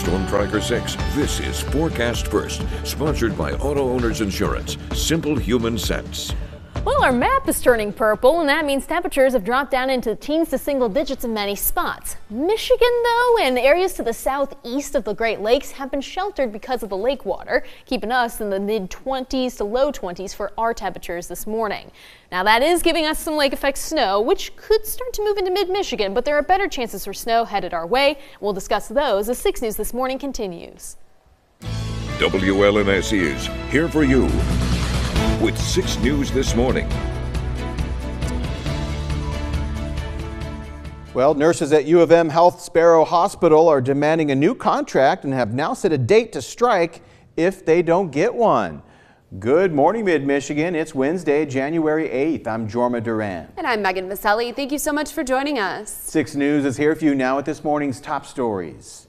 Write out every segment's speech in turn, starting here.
Storm Tracker 6. This is Forecast First, sponsored by Auto Owners Insurance. Simple human sense. Well, our map is turning purple, and that means temperatures have dropped down into teens to single digits in many spots. Michigan, though, and areas to the southeast of the Great Lakes have been sheltered because of the lake water, keeping us in the mid-20s to low 20s for our temperatures this morning. Now, that is giving us some lake effect snow, which could start to move into mid-Michigan, but there are better chances for snow headed our way. We'll discuss those as 6 News This Morning continues. WLNS is here for you with 6 News This Morning. Well, nurses at U of M Health Sparrow Hospital are demanding a new contract and have now set a date to strike if they don't get one. Good morning, Mid-Michigan. It's Wednesday, January 8th. I'm Jorma Duran. And I'm Megan Vaselli. Thank you so much for joining us. 6 News is here for you now with this morning's top stories.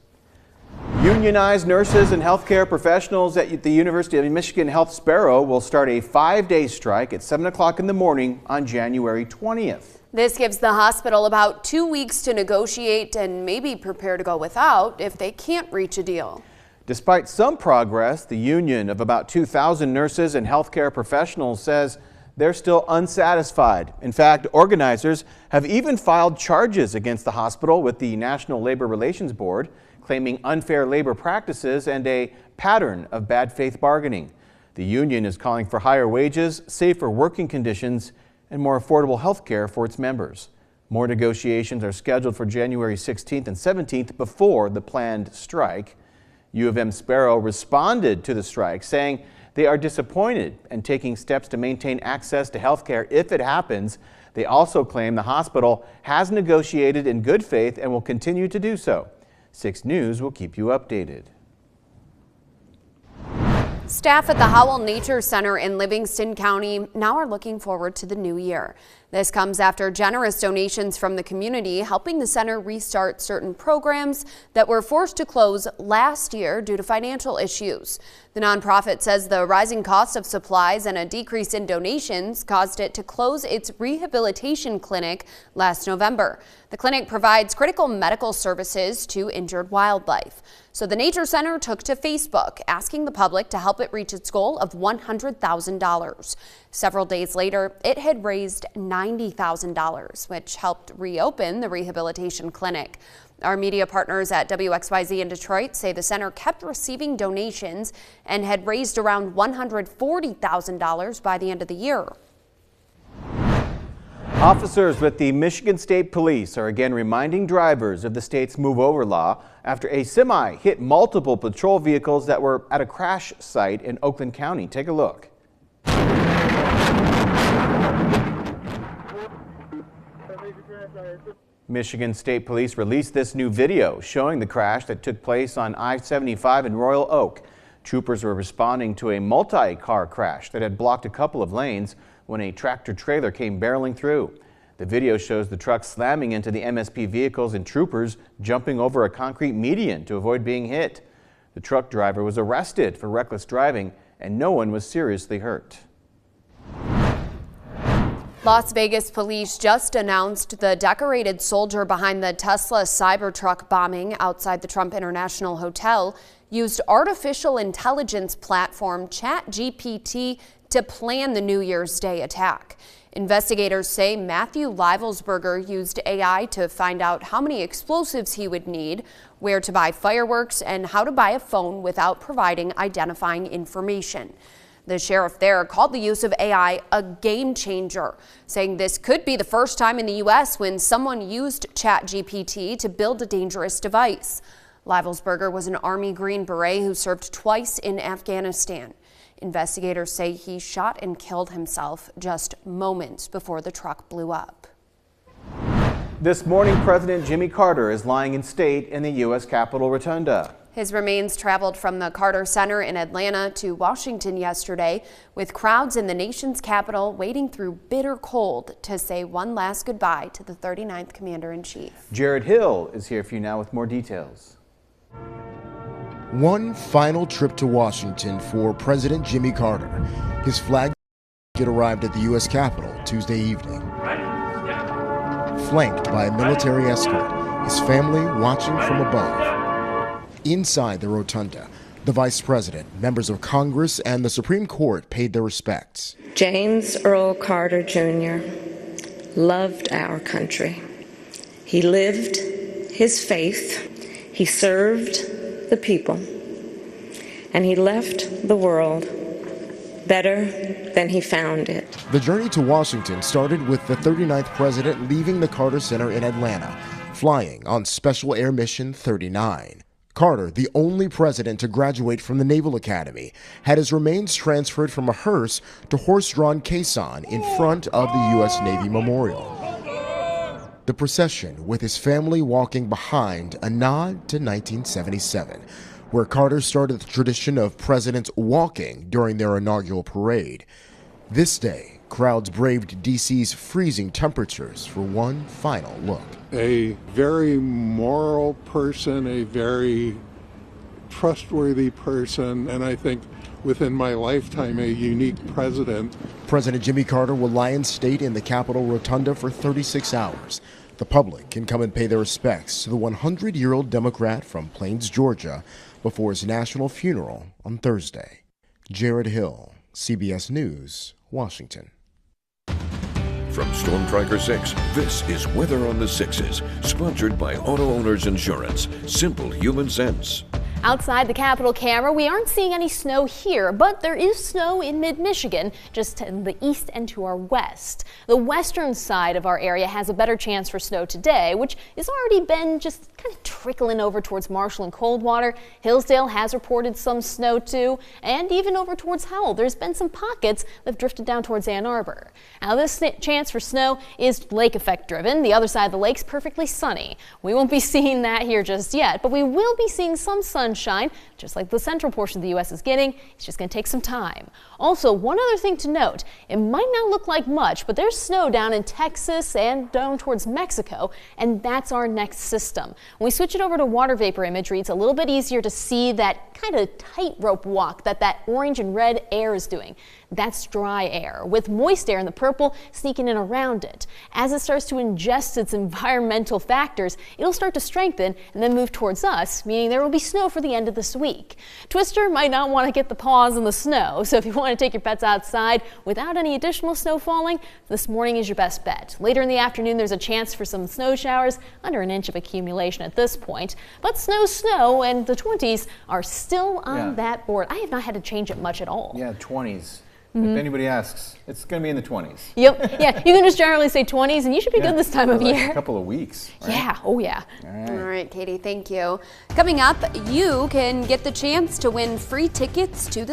Unionized nurses and healthcare professionals at the University of Michigan Health Sparrow will start a 5-day strike at 7 o'clock in the morning on January 20th. This gives the hospital about 2 weeks to negotiate and maybe prepare to go without if they can't reach a deal. Despite some progress, the union of about 2,000 nurses and healthcare professionals says they're still unsatisfied. In fact, organizers have even filed charges against the hospital with the National Labor Relations Board, claiming unfair labor practices and a pattern of bad faith bargaining. The union is calling for higher wages, safer working conditions, and more affordable health care for its members. More negotiations are scheduled for January 16th and 17th before the planned strike. U of M Sparrow responded to the strike, saying they are disappointed and taking steps to maintain access to health care if it happens. They also claim the hospital has negotiated in good faith and will continue to do so. 6 News will keep you updated. Staff at the Howell Nature Center in Livingston County now are looking forward to the new year. This comes after generous donations from the community helping the center restart certain programs that were forced to close last year due to financial issues. The nonprofit says the rising cost of supplies and a decrease in donations caused it to close its rehabilitation clinic last November. The clinic provides critical medical services to injured wildlife. So the Nature Center took to Facebook, asking the public to help it reach its goal of $100,000. Several days later, it had raised $90,000, which helped reopen the rehabilitation clinic. Our media partners at WXYZ in Detroit say the center kept receiving donations and had raised around $140,000 by the end of the year. Officers with the Michigan State Police are again reminding drivers of the state's move over law after a semi hit multiple patrol vehicles that were at a crash site in Oakland County. Take a look. Michigan State Police released this new video showing the crash that took place on I-75 in Royal Oak. Troopers were responding to a multi-car crash that had blocked a couple of lanes when a tractor-trailer came barreling through. The video shows the truck slamming into the MSP vehicles and troopers jumping over a concrete median to avoid being hit. The truck driver was arrested for reckless driving and no one was seriously hurt. Las Vegas police just announced the decorated soldier behind the Tesla Cybertruck bombing outside the Trump International Hotel used artificial intelligence platform ChatGPT to plan the New Year's Day attack. Investigators say Matthew Livelsberger used AI to find out how many explosives he would need, where to buy fireworks, and how to buy a phone without providing identifying information. The sheriff there called the use of AI a game changer, saying this could be the first time in the U.S. when someone used ChatGPT to build a dangerous device. Livelsberger was an Army Green Beret who served twice in Afghanistan. Investigators say he shot and killed himself just moments before the truck blew up. This morning, President Jimmy Carter is lying in state in the U.S. Capitol Rotunda. His remains traveled from the Carter Center in Atlanta to Washington yesterday, with crowds in the nation's capital waiting through bitter cold to say one last goodbye to the 39th Commander-in-Chief. Jared Hill is here for you now with more details. One final trip to Washington for President Jimmy Carter. His flag arrived at the U.S. Capitol Tuesday evening. Flanked by a military escort, his family watching from above. inside the rotunda, the vice president, members of Congress, and the Supreme Court paid their respects. James Earl Carter Jr. loved our country. He lived his faith. He served the people. And he left the world better than he found it. The journey to Washington started with the 39th president leaving the Carter Center in Atlanta, flying on Special Air Mission 39. Carter, the only president to graduate from the Naval Academy, had his remains transferred from a hearse to horse-drawn caisson in front of the U.S. Navy Memorial. The procession, with his family walking behind, a nod to 1977, where Carter started the tradition of presidents walking during their inaugural parade. This day, crowds braved D.C.'s freezing temperatures for one final look. A very moral person, a very trustworthy person, and I think within my lifetime, a unique president. President Jimmy Carter will lie in state in the Capitol Rotunda for 36 hours. The public can come and pay their respects to the 100-year-old Democrat from Plains, Georgia, before his national funeral on Thursday. Jared Hill, CBS News, Washington. From Storm Tracker 6, this is Weather on the Sixes, sponsored by Auto Owners Insurance. Simple human sense. Outside the Capitol camera, we aren't seeing any snow here, but there is snow in mid-Michigan, just to the east and to our west. The western side of our area has a better chance for snow today, which has already been just kind of trickling over towards Marshall and Coldwater. Hillsdale has reported some snow too, and even over towards Howell. There's been some pockets that have drifted down towards Ann Arbor. Now this chance for snow is lake effect driven. The other side of the lake's perfectly sunny. We won't be seeing that here just yet, but we will be seeing some sunshine, just like the central portion of the U.S. is getting. It's just going to take some time. Also, one other thing to note, it might not look like much, but there's snow down in Texas and down towards Mexico, and that's our next system. When we switch it over to water vapor imagery, it's a little bit easier to see that kind of tightrope walk that orange and red air is doing. That's dry air, with moist air in the purple sneaking in around it. As it starts to ingest its environmental factors, it'll start to strengthen and then move towards us, meaning there will be snow for the end of this week. Twister might not want to get the paws in the snow, so if you want to take your pets outside without any additional snow falling, this morning is your best bet. Later in the afternoon, there's a chance for some snow showers, under an inch of accumulation at this point. But snow, and the 20s are still on that board. I have not had to change it much at all. Yeah, 20s. If anybody asks, it's going to be in the 20s. Yep. Yeah, you can just generally say 20s, and you should be good this time of year. A couple of weeks. Right? Yeah. Oh, yeah. All right, Katie, thank you. Coming up, you can get the chance to win free tickets to the